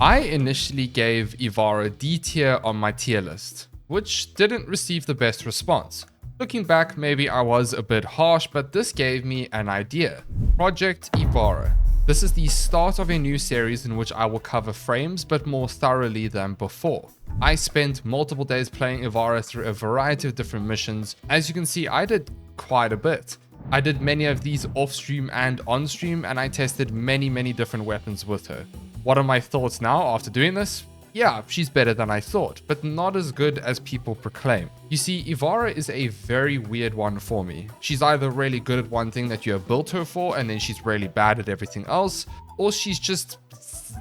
I initially gave Ivara D tier on my tier list, which didn't receive the best response. Looking back, maybe I was a bit harsh, but this gave me an idea. Project Ivara. This is the start of a new series in which I will cover frames, but more thoroughly than before. I spent multiple days playing Ivara through a variety of different missions. As you can see, I did quite a bit. I did many of these off-stream and on-stream, and I tested many different weapons with her. What are my thoughts now after doing this? Yeah, she's better than I thought, but not as good as people proclaim. You see, Ivara is a very weird one for me. She's either really good at one thing that you have built her for, and then she's really bad at everything else, or she's just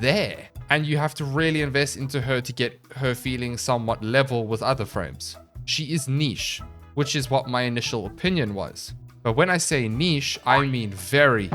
there, and you have to really invest into her to get her feeling somewhat level with other frames. She is niche, which is what my initial opinion was. But when I say niche, I mean very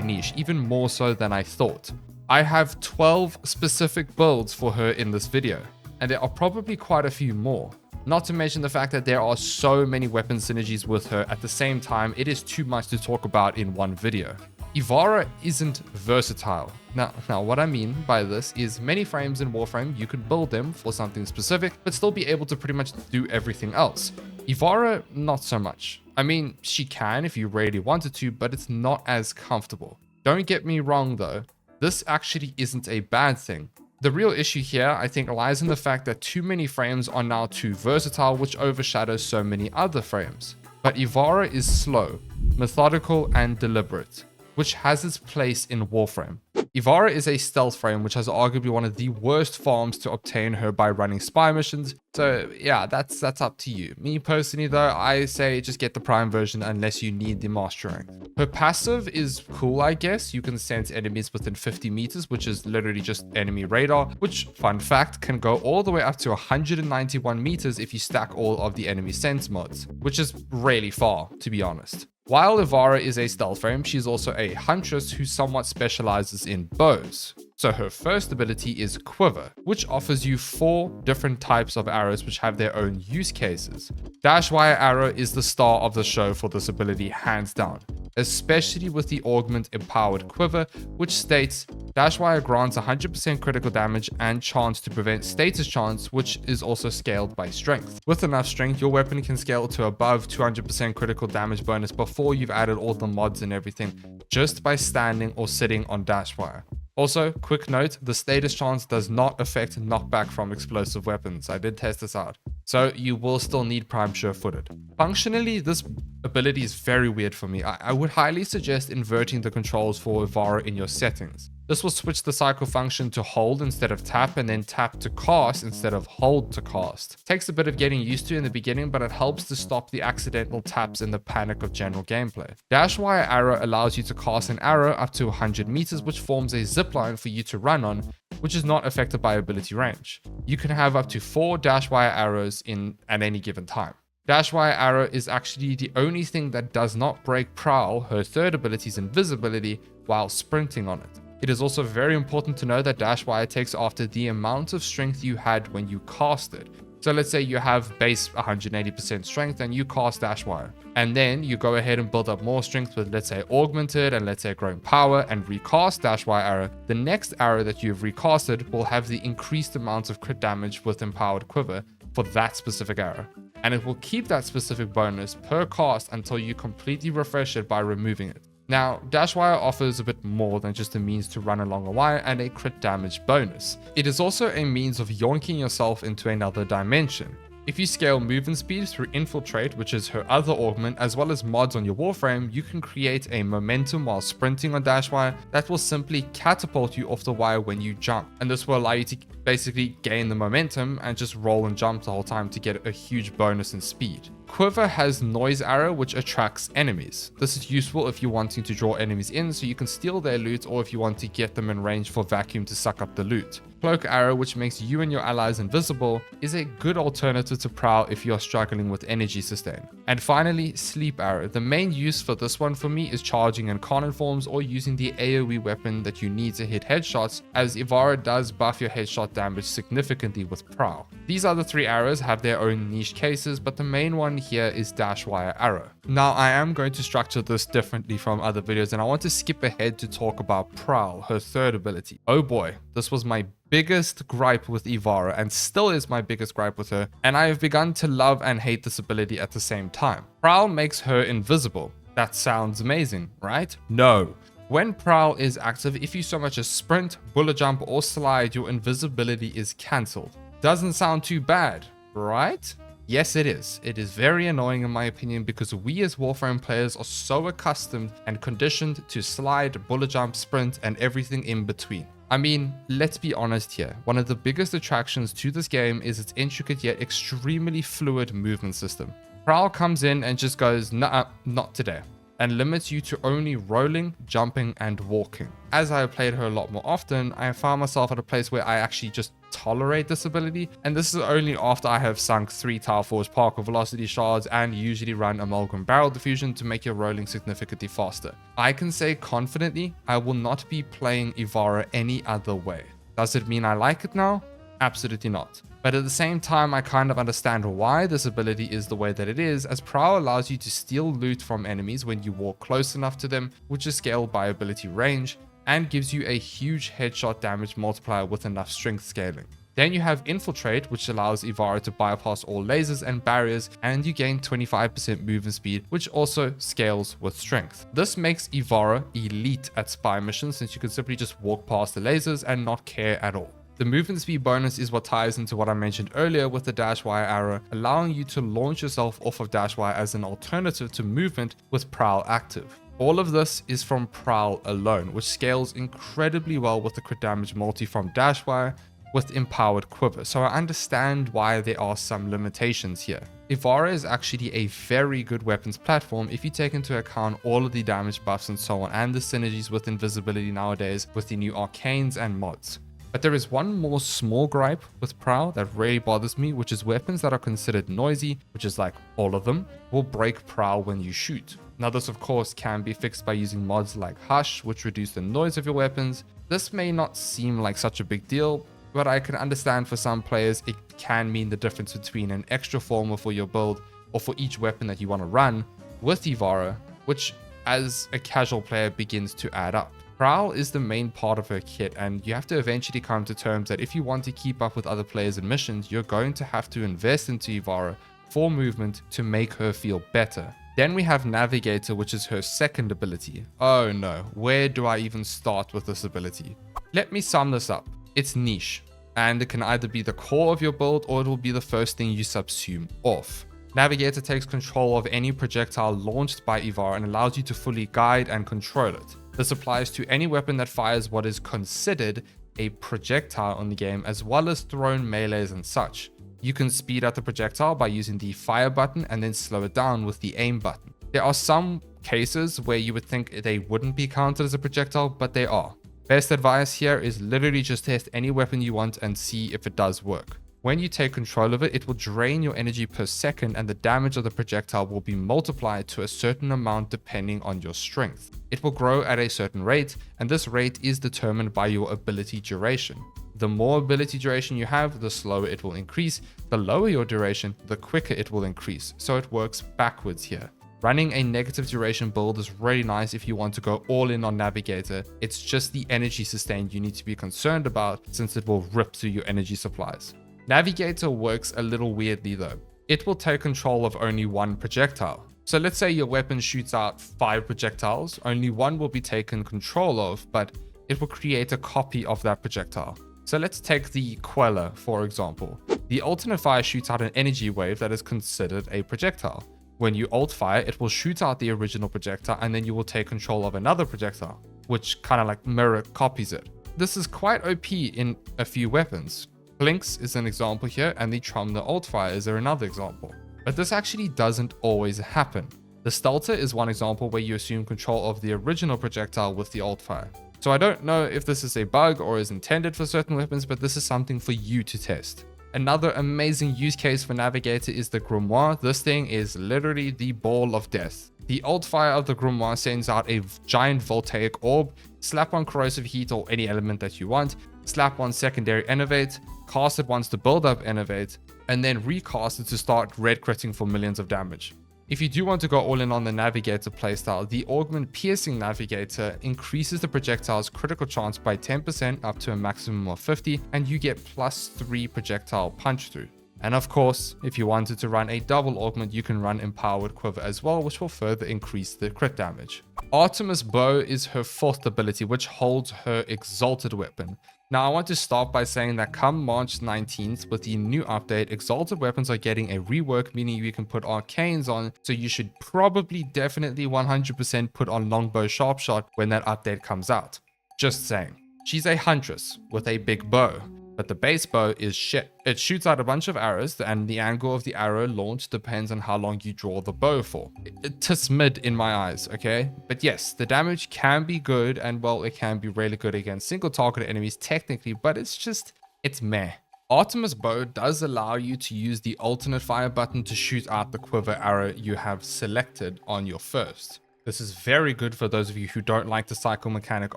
niche, even more so than I thought. I have 12 specific builds for her in this video, and there are probably quite a few more. Not to mention the fact that there are so many weapon synergies with her at the same time, it is too much to talk about in one video. Ivara isn't versatile. Now what I mean by this is many frames in Warframe, you can build them for something specific, but still be able to pretty much do everything else. Ivara, not so much. I mean, she can if you really wanted to, but it's not as comfortable. Don't get me wrong though. This actually isn't a bad thing. The real issue here, I think, lies in the fact that too many frames are now too versatile, which overshadows so many other frames. But Ivara is slow, methodical, and deliberate, which has its place in Warframe. Ivara is a stealth frame, which has arguably one of the worst farms to obtain her by running spy missions. So yeah, that's up to you. Me personally though, I say just get the Prime version unless you need the Master rank. Her passive is cool, I guess. You can sense enemies within 50 meters, which is literally just enemy radar, which, fun fact, can go all the way up to 191 meters if you stack all of the enemy sense mods, which is really far, to be honest. While Ivara is a stealth frame, she's also a huntress who somewhat specializes in bows. So her first ability is Quiver, which offers you 4 different types of arrows which have their own use cases. Dashwire arrow is the star of the show for this ability, hands down, especially with the Augment empowered Quiver, which states Dashwire grants 100% critical damage and chance to prevent status chance, which is also scaled by strength. With enough strength, your weapon can scale to above 200% critical damage bonus before you've added all the mods and everything, just by standing or sitting on Dashwire. Also, quick note, the status chance does not affect knockback from explosive weapons. I did test this out. So you will still need Prime sure-footed. Functionally, this ability is very weird for me. I would highly suggest inverting the controls for Ivara in your settings. This will switch the cycle function to hold instead of tap, and then tap to cast instead of hold to cast. Takes a bit of getting used to in the beginning, but it helps to stop the accidental taps and the panic of general gameplay. Dashwire arrow allows you to cast an arrow up to 100 meters, which forms a zipline for you to run on, which is not affected by ability range. You can have up to 4 Dashwire arrows in at any given time. Dashwire arrow is actually the only thing that does not break Prowl, her third ability's invisibility, while sprinting on it. It is also very important to know that Dashwire takes after the amount of strength you had when you cast it. So let's say you have base 180% strength and you cast Dashwire, and then you go ahead and build up more strength with, let's say, Augmented and let's say Growing Power, and recast Dashwire arrow. The next arrow that you've recasted will have the increased amount of crit damage with Empowered Quiver for that specific arrow, and it will keep that specific bonus per cast until you completely refresh it by removing it. Now, Dashwire offers a bit more than just a means to run along a wire and a crit damage bonus. It is also a means of yonking yourself into another dimension. If you scale movement speed through Infiltrate, which is her other augment, as well as mods on your Warframe, you can create a momentum while sprinting on Dashwire that will simply catapult you off the wire when you jump. And this will allow you to basically gain the momentum and just roll and jump the whole time to get a huge bonus in speed. Quiver has Noise Arrow, which attracts enemies. This is useful if you're wanting to draw enemies in so you can steal their loot, or if you want to get them in range for Vacuum to suck up the loot. Cloak Arrow, which makes you and your allies invisible, is a good alternative to Prowl if you're struggling with energy sustain. And finally, Sleep Arrow. The main use for this one for me is charging in Conan forms or using the AoE weapon that you need to hit headshots, as Ivara does buff your headshot damage significantly with Prowl. These other 3 arrows have their own niche cases, but the main one here is Dashwire Arrow. Now, I am going to structure this differently from other videos, and I want to skip ahead to talk about Prowl, her third ability. Oh boy, this was my biggest gripe with Ivara, and still is my biggest gripe with her, and I have begun to love and hate this ability at the same time. Prowl makes her invisible. That sounds amazing, right? No. When Prowl is active, if you so much as sprint, bullet jump, or slide, your invisibility is cancelled. Doesn't sound too bad, right? Yes, it is. It is very annoying in my opinion because we as Warframe players are so accustomed and conditioned to slide, bullet jump, sprint, and everything in between. I mean, let's be honest here. One of the biggest attractions to this game is its intricate yet extremely fluid movement system. Prowl comes in and just goes, nah, not today, and limits you to only rolling, jumping, and walking. As I have played her a lot more often, I have found myself at a place where I actually just tolerate this ability, and this is only after I have sunk 3 Tower Force Parkour Velocity Shards and usually run Amalgam Barrel Diffusion to make your rolling significantly faster. I can say confidently, I will not be playing Ivara any other way. Does it mean I like it now? Absolutely not. But at the same time, I kind of understand why this ability is the way that it is, as Prowl allows you to steal loot from enemies when you walk close enough to them, which is scaled by ability range, and gives you a huge headshot damage multiplier with enough strength scaling. Then you have Infiltrate, which allows Ivara to bypass all lasers and barriers, and you gain 25% movement speed, which also scales with strength. This makes Ivara elite at spy missions, since you can simply just walk past the lasers and not care at all. The movement speed bonus is what ties into what I mentioned earlier with the Dashwire Arrow, allowing you to launch yourself off of Dashwire as an alternative to movement with Prowl active. All of this is from Prowl alone, which scales incredibly well with the crit damage multi from Dashwire with empowered Quiver, so I understand why there are some limitations here. Ivara is actually a very good weapons platform if you take into account all of the damage buffs and so on, and the synergies with invisibility nowadays with the new arcanes and mods. But there is one more small gripe with Prowl that really bothers me, which is weapons that are considered noisy, which is like all of them, will break Prowl when you shoot. Now this of course can be fixed by using mods like Hush, which reduce the noise of your weapons. This may not seem like such a big deal, but I can understand for some players it can mean the difference between an extra former for your build or for each weapon that you want to run with Ivara, which as a casual player begins to add up. Prowl is the main part of her kit, and you have to eventually come to terms that if you want to keep up with other players and missions, you're going to have to invest into Ivara for movement to make her feel better. Then we have Navigator, which is her second ability. Oh no, where do I even start with this ability? Let me sum this up. It's niche, and it can either be the core of your build or it will be the first thing you subsume off. Navigator takes control of any projectile launched by Ivara and allows you to fully guide and control it. This applies to any weapon that fires what is considered a projectile on the game, as well as thrown melees and such. You can speed up the projectile by using the fire button and then slow it down with the aim button. There are some cases where you would think they wouldn't be counted as a projectile, but they are. Best advice here is literally just test any weapon you want and see if it does work. When you take control of it, it will drain your energy per second, and the damage of the projectile will be multiplied to a certain amount depending on your strength. It will grow at a certain rate, and this rate is determined by your ability duration. The more ability duration you have, the slower it will increase. The lower your duration, the quicker it will increase. So it works backwards here. Running a negative duration build is really nice if you want to go all in on Navigator. It's just the energy sustain you need to be concerned about, since it will rip through your energy supplies. Navigator works a little weirdly though. It will take control of only one projectile. So let's say your weapon shoots out 5 projectiles, only one will be taken control of, but it will create a copy of that projectile. So let's take the Queller for example. The alternate fire shoots out an energy wave that is considered a projectile. When you alt fire, it will shoot out the original projectile, and then you will take control of another projectile, which kind of like mirror copies it. This is quite OP in a few weapons. Blinks is an example here, and the Trumner alt fires are another example. But this actually doesn't always happen. The Stelter is one example where you assume control of the original projectile with the alt fire. So I don't know if this is a bug or is intended for certain weapons, but this is something for you to test. Another amazing use case for Navigator is the Grimoire. This thing is literally the ball of death. The alt fire of the Grimoire sends out a giant voltaic orb. Slap on corrosive heat or any element that you want, slap on secondary innovate, cast it once to build up innovate, and then recast it to start red critting for millions of damage. If you do want to go all in on the Navigator playstyle, the Augment Piercing Navigator increases the projectile's critical chance by 10% up to a maximum of 50, and you get +3 projectile punch through. And of course, if you wanted to run a double augment, you can run Empowered Quiver as well, which will further increase the crit damage. Artemis Bow is her 4th ability, which holds her Exalted Weapon. Now, I want to start by saying that come March 19th, with the new update, Exalted Weapons are getting a rework, meaning you can put Arcanes on, so you should probably definitely 100% put on Longbow Sharpshot when that update comes out. Just saying. She's a huntress with a big bow, but the base bow is shit. It shoots out a bunch of arrows, and the angle of the arrow launch depends on how long you draw the bow for. It's mid in my eyes, okay? But yes, the damage can be good, and well, it can be really good against single target enemies technically, but it's meh. Artemis Bow does allow you to use the alternate fire button to shoot out the quiver arrow you have selected on your first. This is very good for those of you who don't like the cycle mechanic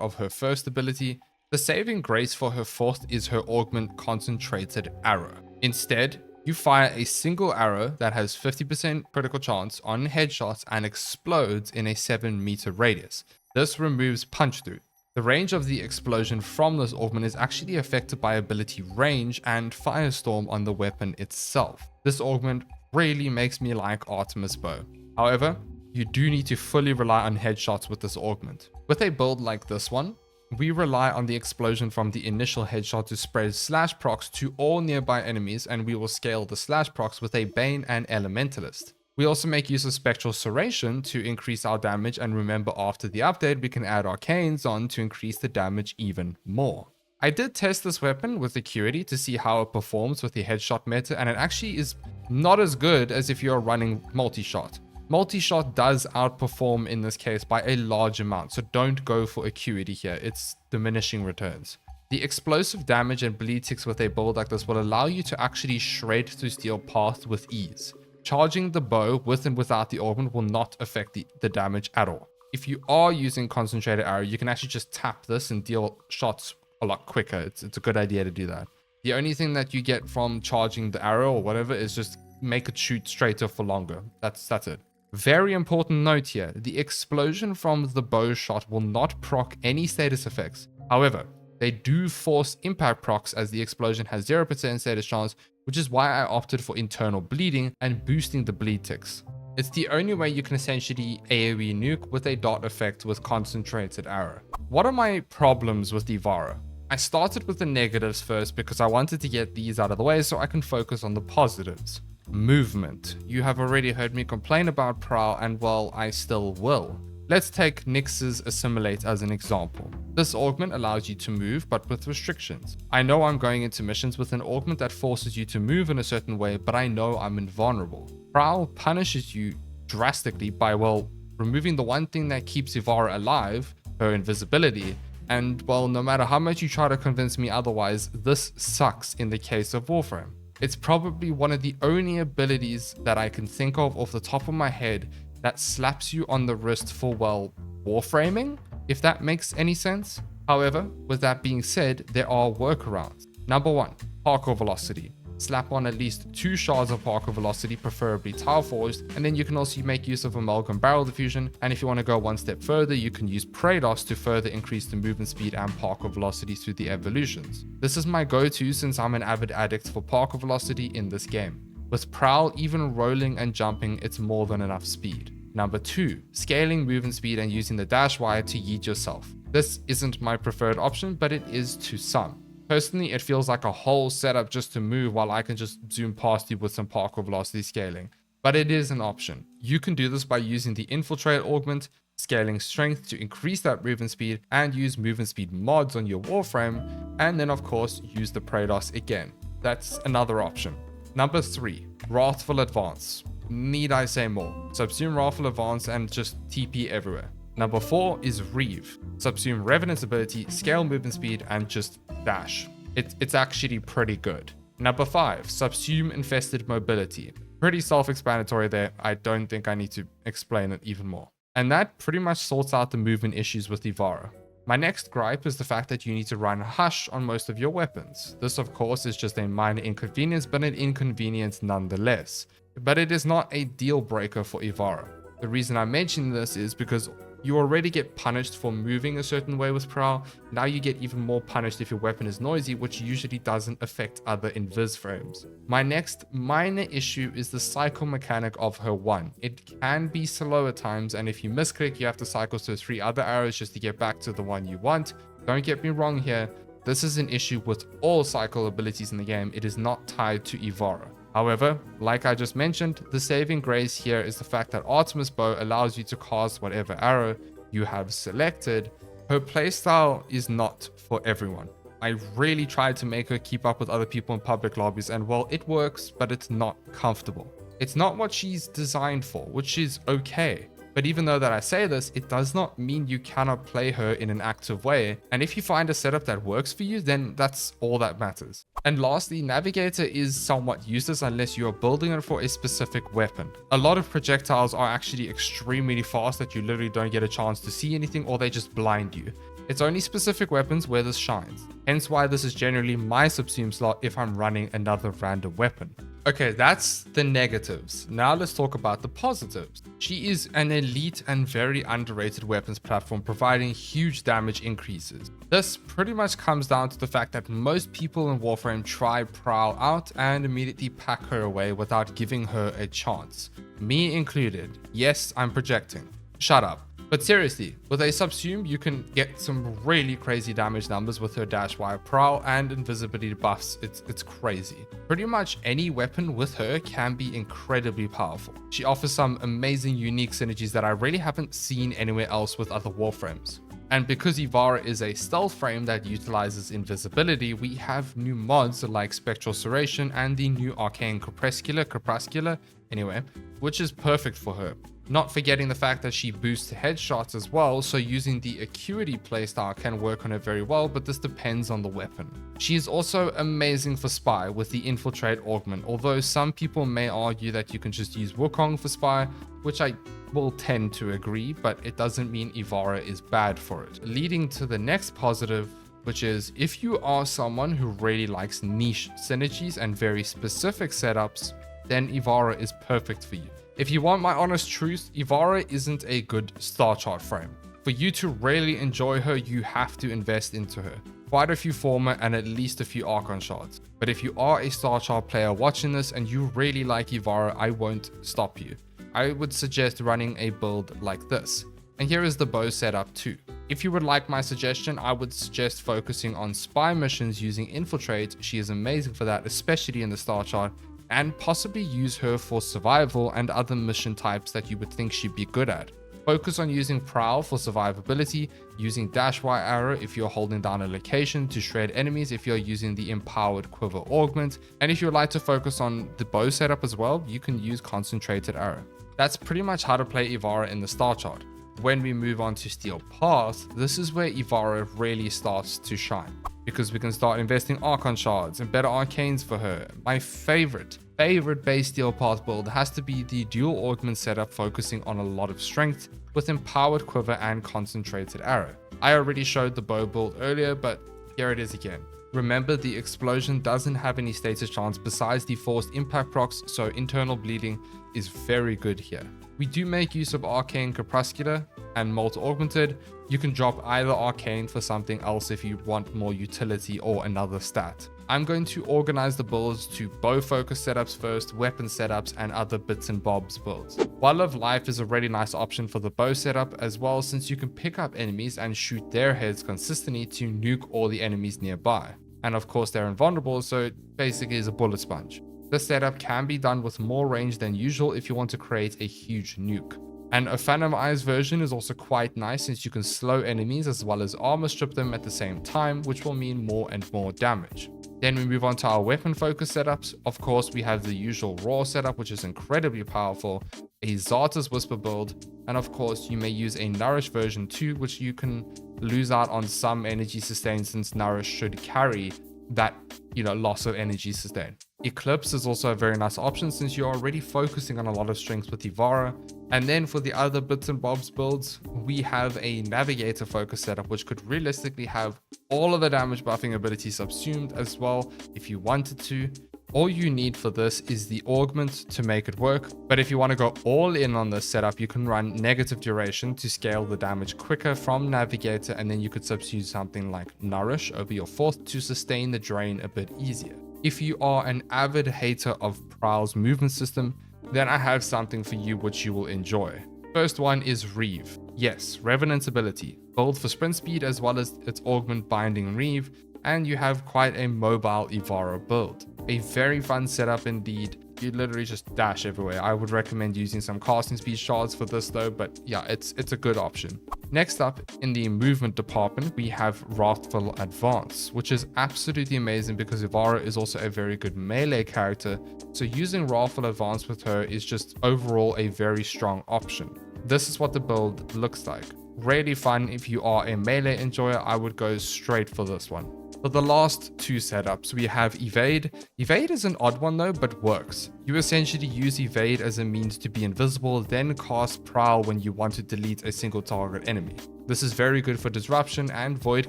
of her first ability. The saving grace for her 4th is her Augment Concentrated Arrow. Instead, you fire a single arrow that has 50% critical chance on headshots and explodes in a 7-meter radius. This removes punch through. The range of the explosion from this augment is actually affected by ability range and firestorm on the weapon itself. This augment really makes me like Artemis Bow. However, you do need to fully rely on headshots with this augment. With a build like this one, we rely on the explosion from the initial headshot to spread slash procs to all nearby enemies, and we will scale the slash procs with a Bane and Elementalist. We also make use of Spectral Serration to increase our damage, and remember, after the update we can add Arcanes on to increase the damage even more. I did test this weapon with Acuity to see how it performs with the headshot meta, and it actually is not as good as if you're running multi-shot. Multi-shot does outperform in this case by a large amount, so don't go for Acuity here, it's diminishing returns. The explosive damage and bleed ticks with a build like this will allow you to actually shred through Steelpath with ease. Charging the bow with and without the augment will not affect the damage at all. If you are using Concentrated Arrow, you can actually just tap this and deal shots a lot quicker. It's a good idea to do that. The only thing that you get from charging the arrow or whatever is just make it shoot straighter for longer. That's it. Very important note here, the explosion from the bow shot will not proc any status effects. However, they do force impact procs as the explosion has 0% status chance, which is why I opted for internal bleeding and boosting the bleed ticks. It's the only way you can essentially AoE nuke with a dot effect with Concentrated Arrow. What are my problems with Ivara? I started with the negatives first because I wanted to get these out of the way so I can focus on the positives. Movement. You have already heard me complain about Prowl, and well, I still will. Let's take Nyx's Assimilate as an example. This augment allows you to move, but with restrictions. I know I'm going into missions with an augment that forces you to move in a certain way, but I know I'm invulnerable. Prowl punishes you drastically by, well, removing the one thing that keeps Ivara alive, her invisibility, and well, no matter how much you try to convince me otherwise, this sucks in the case of Warframe. It's probably one of the only abilities that I can think of off the top of my head that slaps you on the wrist for, well, warframing, if that makes any sense. However, with that being said, there are workarounds. Number 1, parkour velocity. Slap on at least 2 shards of parkour velocity, preferably tile forged, and then you can also make use of amalgam barrel diffusion, and if you want to go one step further, you can use Praedos to further increase the movement speed and parkour velocity through the evolutions. This is my go-to since I'm an avid addict for parkour velocity in this game. With Prowl, even rolling and jumping, it's more than enough speed. Number 2, scaling movement speed and using the Dashwire to yeet yourself. This isn't my preferred option, but it is to some. Personally, it feels like a whole setup just to move while I can just zoom past you with some parkour velocity scaling. But it is an option. You can do this by using the Infiltrate augment, scaling strength to increase that movement speed, and use movement speed mods on your Warframe, and then of course use the Praedos again. That's another option. Number 3, Wrathful Advance. Need I say more? Subsume Wrathful Advance and just TP everywhere. Number 4 is Reeve. Subsume Revenant's ability, scale movement speed, and just dash. It's actually pretty good. Number 5, Subsume Infested Mobility. Pretty self-explanatory there. I don't think I need to explain it even more. And that pretty much sorts out the movement issues with Ivara. My next gripe is the fact that you need to run Hush on most of your weapons. This of course is just a minor inconvenience, but an inconvenience nonetheless. But it is not a deal breaker for Ivara. The reason I mention this is because you already get punished for moving a certain way with Prowl. Now you get even more punished if your weapon is noisy, which usually doesn't affect other invis frames. My next minor issue is the cycle mechanic of her one. It can be slow at times, and if you misclick, you have to cycle to 3 other arrows just to get back to the one you want. Don't get me wrong here, this is an issue with all cycle abilities in the game. It is not tied to Ivara. However, like I just mentioned, the saving grace here is the fact that Artemis Bow allows you to cast whatever arrow you have selected. Her playstyle is not for everyone. I really tried to make her keep up with other people in public lobbies, and well, it works, but it's not comfortable. It's not what she's designed for, which is okay. But even though that I say this, it does not mean you cannot play her in an active way. And if you find a setup that works for you, then that's all that matters. And lastly, Navigator is somewhat useless unless you are building it for a specific weapon. A lot of projectiles are actually extremely fast that you literally don't get a chance to see anything, or they just blind you. It's only specific weapons where this shines. Hence why this is generally my subsume slot if I'm running another random weapon. Okay, that's the negatives. Now let's talk about the positives. She is an elite and very underrated weapons platform, providing huge damage increases. This pretty much comes down to the fact that most people in Warframe try Prowl out and immediately pack her away without giving her a chance. Me included. Yes, I'm projecting. Shut up. But seriously, with a subsume, you can get some really crazy damage numbers with her Dashwire, Prowl, and invisibility buffs. It's crazy. Pretty much any weapon with her can be incredibly powerful. She offers some amazing unique synergies that I really haven't seen anywhere else with other Warframes. And because Ivara is a stealth frame that utilizes invisibility, we have new mods like Spectral Serration and the new Arcane Crepuscular, anyway, which is perfect for her. Not forgetting the fact that she boosts headshots as well, so using the Acuity playstyle can work on her very well, but this depends on the weapon. She is also amazing for Spy with the Infiltrate Augment, although some people may argue that you can just use Wukong for Spy, which I will tend to agree, but it doesn't mean Ivara is bad for it. Leading to the next positive, which is if you are someone who really likes niche synergies and very specific setups, then Ivara is perfect for you. If you want my honest truth, Ivara isn't a good Starchart frame. For you to really enjoy her, you have to invest into her. Quite a few former and at least a few Archon shards. But if you are a Starchart player watching this and you really like Ivara, I won't stop you. I would suggest running a build like this. And here is the bow setup too. If you would like my suggestion, I would suggest focusing on spy missions using Infiltrate. She is amazing for that, especially in the Starchart, and possibly use her for survival and other mission types that you would think she'd be good at. Focus on using Prowl for survivability, using Dashwire arrow if you're holding down a location to shred enemies if you're using the empowered Quiver Augment, and if you'd like to focus on the bow setup as well, you can use concentrated arrow. That's pretty much how to play Ivara in the Starchart. When we move on to Steelpath, this is where Ivara really starts to shine, because we can start investing Archon shards and better arcanes for her. My favorite base Steelpath build has to be the dual augment setup, focusing on a lot of strength with empowered quiver and concentrated arrow. I already showed the bow build earlier, but here it is again. Remember, the explosion doesn't have any status chance besides the forced impact procs, so internal bleeding is very good here. We do make use of Arcane Crepuscular and Molt Augmented. You can drop either Arcane for something else if you want more utility or another stat. I'm going to organize the builds to bow focus setups first, weapon setups, and other bits and bobs builds. Wall of Life is a really nice option for the bow setup as well, since you can pick up enemies and shoot their heads consistently to nuke all the enemies nearby. And of course they're invulnerable, so it basically is a bullet sponge. This setup can be done with more range than usual if you want to create a huge nuke. And a Phantom Eyes version is also quite nice, since you can slow enemies as well as armor strip them at the same time, which will mean more and more damage. Then we move on to our weapon focus setups. Of course, we have the usual Raw setup, which is incredibly powerful, a Zarta's Whisper build, and of course you may use a Nourish version too, which you can lose out on some energy sustain, since Nourish should carry that loss of energy sustain. Eclipse is also a very nice option since you're already focusing on a lot of strengths with Ivara. And then for the other bits and bobs builds, we have a Navigator focus setup, which could realistically have all of the damage buffing abilities subsumed as well if you wanted to. All you need for this is the Augment to make it work, but if you want to go all in on this setup, you can run negative duration to scale the damage quicker from Navigator, and then you could substitute something like Nourish over your 4th to sustain the drain a bit easier. If you are an avid hater of Prowl's movement system, then I have something for you which you will enjoy. First one is Reeve. Yes, Revenant's ability, build for sprint speed as well as its Augment binding Reeve, and you have quite a mobile Ivara build. A very fun setup indeed. You literally just dash everywhere. I would recommend using some casting speed shards for this though, but yeah, it's a good option. Next up in the movement department, we have Wrathful Advance, which is absolutely amazing because Ivara is also a very good melee character. So using Wrathful Advance with her is just overall a very strong option. This is what the build looks like. Really fun. If you are a melee enjoyer, I would go straight for this one. For the last two setups, we have Evade. Evade is an odd one though, but works. You essentially use Evade as a means to be invisible, then cast Prowl when you want to delete a single target enemy. This is very good for Disruption and Void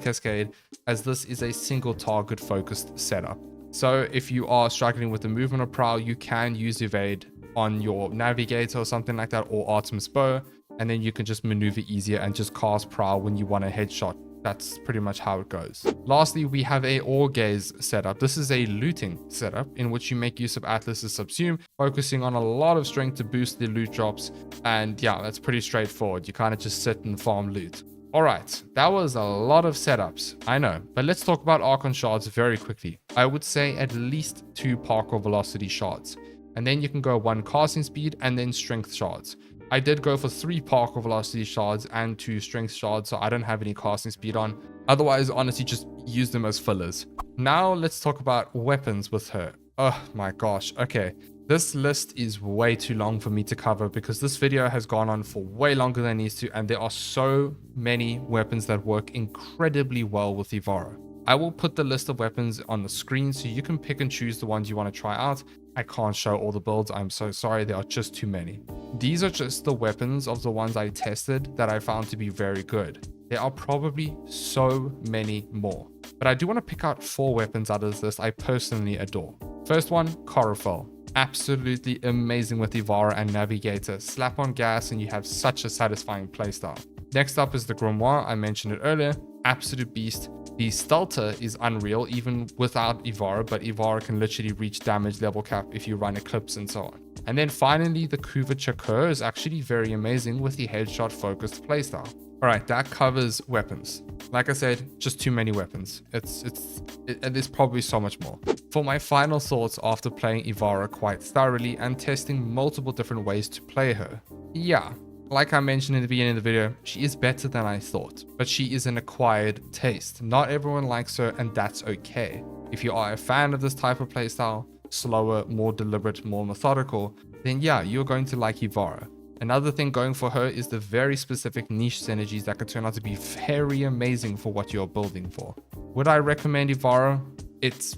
Cascade, as this is a single target focused setup. So if you are struggling with the movement of Prowl, you can use Evade on your Navigator or something like that, or Artemis Bow, and then you can just maneuver easier and just cast Prowl when you want a headshot. That's pretty much how it goes. Lastly, we have a Gaze setup. This is a looting setup in which you make use of Atlas's Subsume, focusing on a lot of strength to boost the loot drops. And yeah, that's pretty straightforward. You kind of just sit and farm loot. All right, that was a lot of setups, I know, but let's talk about Archon shards very quickly. I would say at least 2 parkour velocity shards, and then you can go 1 casting speed and then strength shards. I did go for 3 parkour velocity shards and 2 strength shards, so I don't have any casting speed on. Otherwise, honestly, just use them as fillers. Now let's talk about weapons with her. Oh my gosh. Okay, this list is way too long for me to cover because this video has gone on for way longer than it needs to, and there are so many weapons that work incredibly well with Ivara. I will put the list of weapons on the screen so you can pick and choose the ones you want to try out. I can't show all the builds, I'm so sorry, there are just too many. These are just the weapons of the ones I tested that I found to be very good. There are probably so many more, but I do want to pick out 4 weapons out of this list I personally adore. First one, Corofel. Absolutely amazing with Ivara and Navigator. Slap on gas and you have such a satisfying playstyle. Next up is the Grimoire, I mentioned it earlier. Absolute beast. The Stelter is unreal even without Ivara, but Ivara can literally reach damage level cap if you run Eclipse and so on. And then finally, the Quiver Chakur is actually very amazing with the headshot focused playstyle. Alright, that covers weapons. Like I said, just too many weapons. There's probably so much more. For my final thoughts after playing Ivara quite thoroughly and testing multiple different ways to play her. Yeah, like I mentioned in the beginning of the video, she is better than I thought, but she is an acquired taste. Not everyone likes her, and that's okay. If you are a fan of this type of playstyle, slower, more deliberate, more methodical, then yeah, you're going to like Ivara. Another thing going for her is the very specific niche synergies that can turn out to be very amazing for what you're building for. Would I recommend Ivara? It's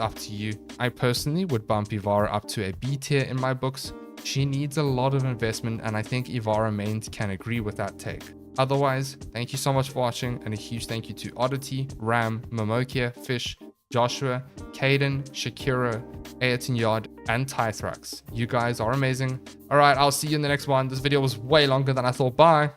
up to you. I personally would bump Ivara up to a B tier in my books. She needs a lot of investment, and I think Ivara mains can agree with that take. Otherwise, thank you so much for watching, and a huge thank you to Oddity, Ram, Momokia, Fish, Joshua, Caden, Shakira, Ayrton Yard, and Tythrax. You guys are amazing. Alright, I'll see you in the next one. This video was way longer than I thought. Bye!